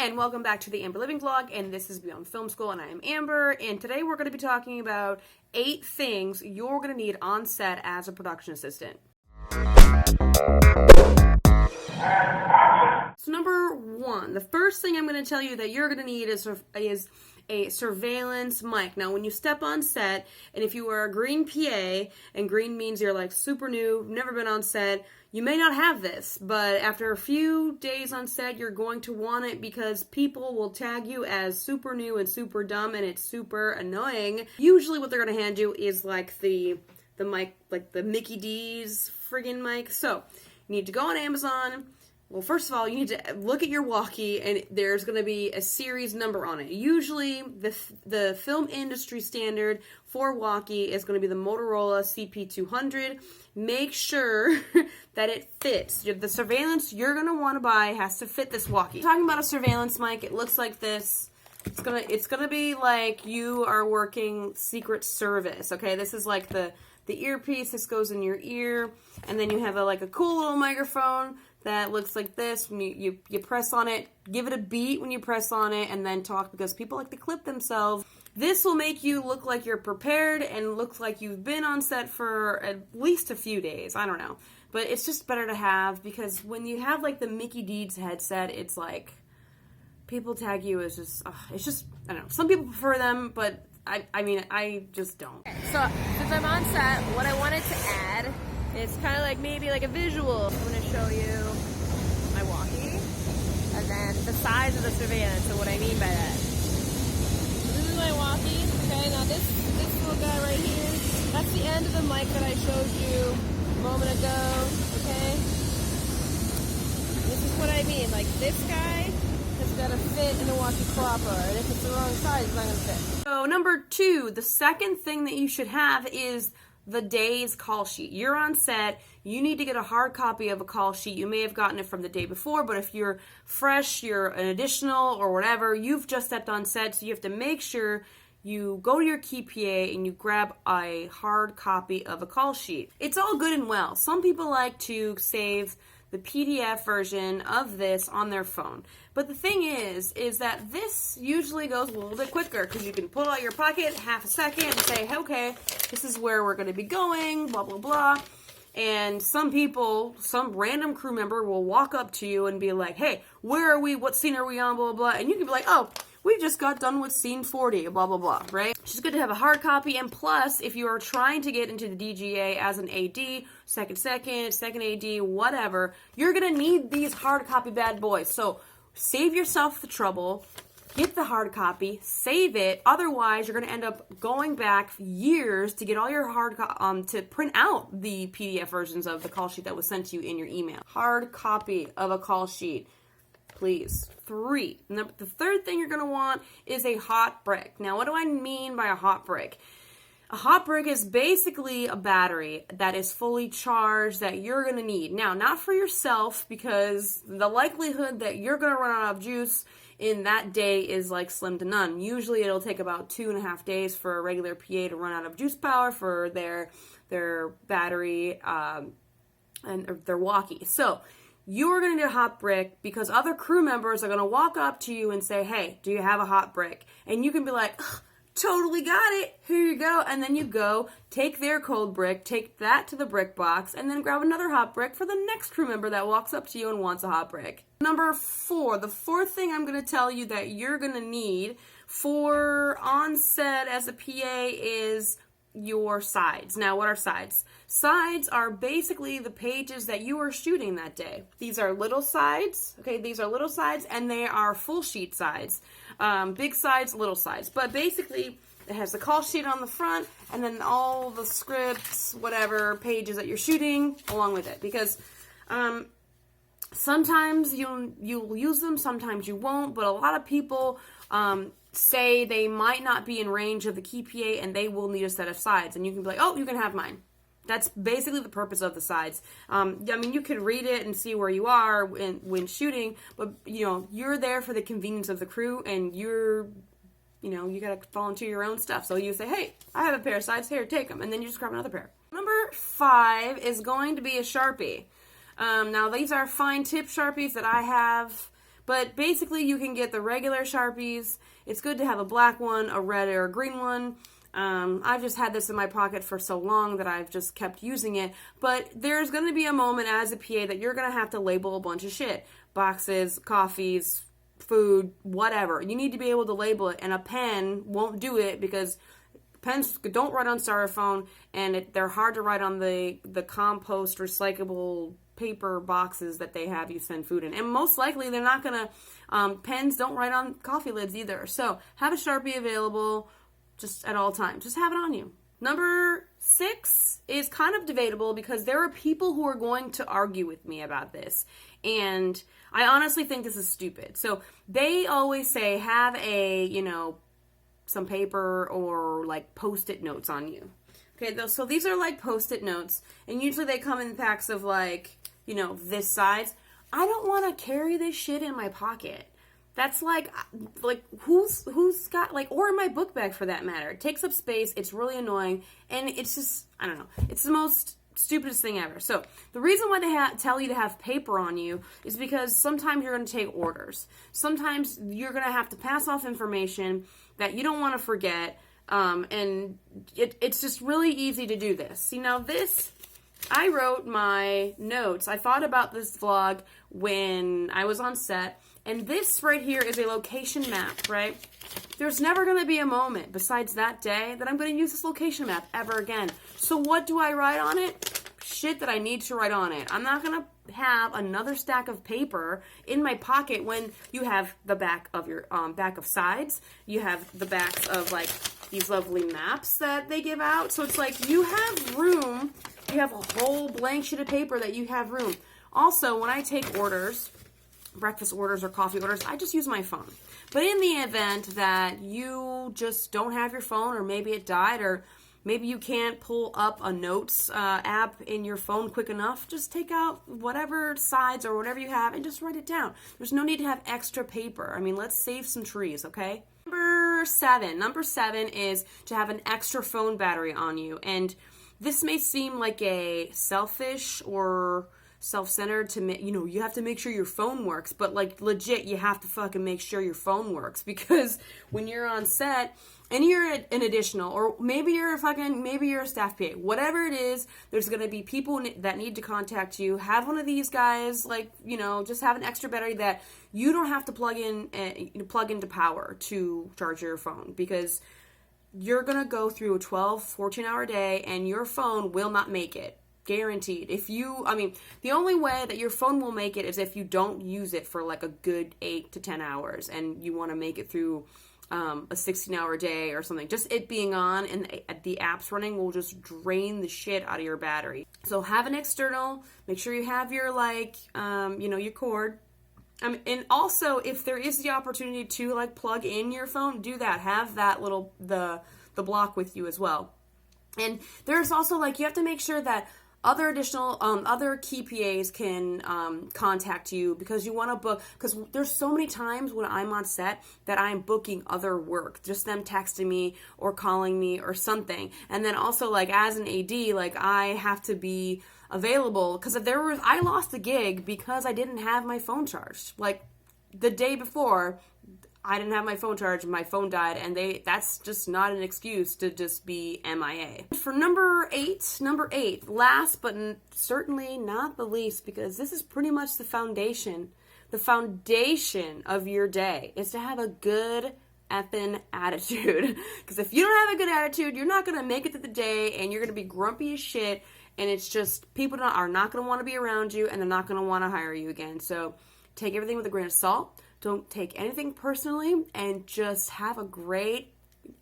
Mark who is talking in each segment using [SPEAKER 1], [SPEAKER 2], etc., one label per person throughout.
[SPEAKER 1] and welcome back to the Amber Living Vlog, and this is Beyond Film School, and I am Amber, and today we're going to be talking about 8 things you're going to need on set as a production assistant. So number 1, the first thing I'm going to tell you that you're going to need is a surveillance mic. Now, when you step on set, and if you are a green PA, and green means you're like super new, never been on set, you may not have this, but after a few days on set, you're going to want it because people will tag you as super new and super dumb, and it's super annoying. Usually what they're going to hand you is like the mic, like the Mickey D's friggin' mic. So, you need to go on Amazon. Well, first of all, you need to look at your walkie, and there's going to be a series number on it. Usually, the film industry standard for walkie is going to be the Motorola CP200. Make sure that it fits. The surveillance you're going to want to buy has to fit this walkie. Talking about a surveillance mic, it looks like this. It's gonna be like you are working Secret Service. Okay, this is like the earpiece. This goes in your ear, and then you have a cool little microphone that looks like this. When you press on it, give it a beat when you press on it, and then talk, because people like to clip themselves. This will make you look like you're prepared and look like you've been on set for at least a few days. I don't know. But it's just better to have, because when you have like the Mickey D's headset, it's like people tag you as just, it's just, I don't know. Some people prefer them, but I just don't.
[SPEAKER 2] Okay, so since I'm on set, what I wanted to add is kind of like maybe like a visual. I'm going to show you my walkie and then the size of the surveillance and what I mean by that. So this is my walkie. Okay, now this little guy right here, that's the end of the mic that I showed you a moment ago. Okay, this is what I mean. Like this guy has got to fit in the walkie proper, and if it's the wrong size, it's not going to fit.
[SPEAKER 1] So number 2, the second thing that you should have is the day's call sheet. You're on set, you need to get a hard copy of a call sheet. You may have gotten it from the day before, but if you're fresh, you're an additional or whatever, you've just stepped on set, so you have to make sure you go to your key PA and you grab a hard copy of a call sheet. It's all good and well. Some people like to save the PDF version of this on their phone. But the thing is that this usually goes a little bit quicker, because you can pull out your pocket, half a second, and say, hey, okay, this is where we're going to be going, blah, blah, blah. And some people, some random crew member will walk up to you and be like, hey, where are we? What scene are we on? Blah, blah, blah. And you can be like, oh, we just got done with scene 40, blah, blah, blah, right? It's just good to have a hard copy. And plus, if you are trying to get into the DGA as an AD, second AD, whatever, you're going to need these hard copy bad boys. So save yourself the trouble. Get the hard copy, save it. Otherwise, you're going to end up going back years to get all your to print out the PDF versions of the call sheet that was sent to you in your email. Hard copy of a call sheet, please. 3. The third thing you're going to want is a hot brick. Now, what do I mean by a hot brick? A hot brick is basically a battery that is fully charged that you're going to need. Now, not for yourself, because the likelihood that you're going to run out of juice in that day is like slim to none. Usually it'll take about 2.5 days for a regular PA to run out of juice power for their battery and their walkie. So you're going to need a hot brick, because other crew members are going to walk up to you and say, hey, do you have a hot brick? And you can be like, totally got it, here you go. And then you go, take their cold brick, take that to the brick box, and then grab another hot brick for the next crew member that walks up to you and wants a hot brick. Number 4, the fourth thing I'm going to tell you that you're going to need for on set as a PA is your sides. Now, what are sides? Sides are basically the pages that you are shooting that day. These are little sides, okay? These are little sides, and they are full sheet sides. Big sides, little sides. But basically, it has the call sheet on the front, and then all the scripts, whatever pages that you're shooting along with it. Because sometimes you'll use them, sometimes you won't, but a lot of people say they might not be in range of the key PA and they will need a set of sides, and you can be like, oh, you can have mine. That's basically the purpose of the sides. I mean, you could read it and see where you are when shooting, but you're there for the convenience of the crew, and you gotta volunteer your own stuff. So you say, hey, I have a pair of sides, here, take them, and then you just grab another pair. Number 5 is going to be a Sharpie. Now, these are fine tip Sharpies that I have, But basically, you can get the regular Sharpies. It's good to have a black one, a red, or a green one. I've just had this in my pocket for so long that I've just kept using it. But there's going to be a moment as a PA that you're going to have to label a bunch of shit. Boxes, coffees, food, whatever. You need to be able to label it, and a pen won't do it because pens don't write on styrofoam, and they're hard to write on the compost recyclable paper boxes that they have you send food in. And most likely they're not going to, pens don't write on coffee lids either. So have a Sharpie available just at all times. Just have it on you. Number 6 is kind of debatable because there are people who are going to argue with me about this. And I honestly think this is stupid. So they always say have a, some paper or like Post-it notes on you. Okay, so these are like Post-it notes, and usually they come in packs of like, this size. I don't want to carry this shit in my pocket. That's like who's got, like, or in my book bag for that matter. It takes up space, it's really annoying, and it's just, I don't know, it's the most stupidest thing ever. So the reason why they tell you to have paper on you is because sometimes you're going to take orders. Sometimes you're going to have to pass off information that you don't want to forget, and it's just really easy to do this. See, now this, I wrote my notes. I thought about this vlog when I was on set, and this right here is a location map, right? There's never going to be a moment besides that day that I'm going to use this location map ever again. So what do I write on it? Shit that I need to write on it. I'm not going to have another stack of paper in my pocket when you have the back of your back of sides. You have the backs of like these lovely maps that they give out. So it's like you have room. You have a whole blank sheet of paper that you have room. Also, when I take orders, breakfast orders or coffee orders, I just use my phone. But in the event that you just don't have your phone, or maybe it died, or maybe you can't pull up a notes app in your phone quick enough, just take out whatever sides or whatever you have and just write it down. There's no need to have extra paper. I mean, let's save some trees, okay? Number 7 is to have an extra phone battery on you. And this may seem like a selfish or self-centered to you have to make sure your phone works, but like legit you have to fucking make sure your phone works, because when you're on set and you're an additional, or maybe you're a staff PA, whatever it is, there's going to be people that need to contact you. Have one of these guys, like, just have an extra battery that you don't have to plug into power to charge your phone, because you're going to go through a 14 hour day and your phone will not make it. Guaranteed. The only way that your phone will make it is if you don't use it for like a good 8 to 10 hours and you want to make it through a 16-hour day or something. Just it being on and the apps running will just drain the shit out of your battery. So have an external. Make sure you have your your cord. And also, if there is the opportunity to like plug in your phone, do that. Have that little the block with you as well. And there's also you have to make sure that other key PAs can contact you, because you want to book, because there's so many times when I'm on set that I'm booking other work, just them texting me or calling me or something. And then also as an AD, I have to be available, because if I lost a gig because I didn't have my phone charged. The day before, I didn't have my phone charged, my phone died, and that's just not an excuse to just be MIA. For number eight, last but certainly not the least, because this is pretty much the foundation of your day, is to have a good effing attitude. Because if you don't have a good attitude, you're not going to make it to the day, and you're going to be grumpy as shit, and it's just, people are not going to want to be around you, and they're not going to want to hire you again. So take everything with a grain of salt. Don't take anything personally, and just have a great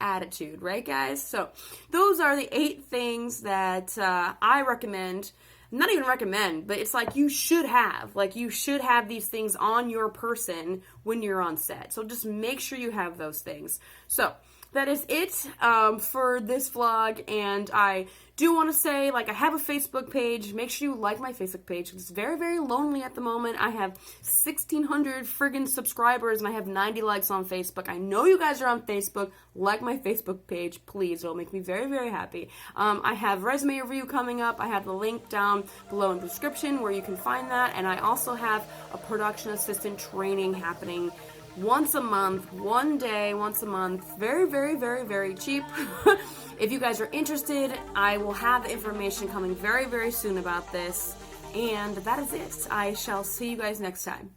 [SPEAKER 1] attitude, right, guys? So those are the 8 things that I recommend. Not even recommend, but it's you should have. You should have these things on your person when you're on set. So just make sure you have those things. So that is it for this vlog, and I do want to say, like, I have a Facebook page. Make sure you like my Facebook page. It's very, very lonely at the moment. I have 1,600 friggin' subscribers, and I have 90 likes on Facebook. I know you guys are on Facebook. Like my Facebook page, please. It'll make me very, very happy. I have resume review coming up. I have the link down below in the description where you can find that, and I also have a production assistant training happening once a month, one day, once a month. Very, very, very, very cheap. If you guys are interested, I will have information coming very, very soon about this. And that is it. I shall see you guys next time.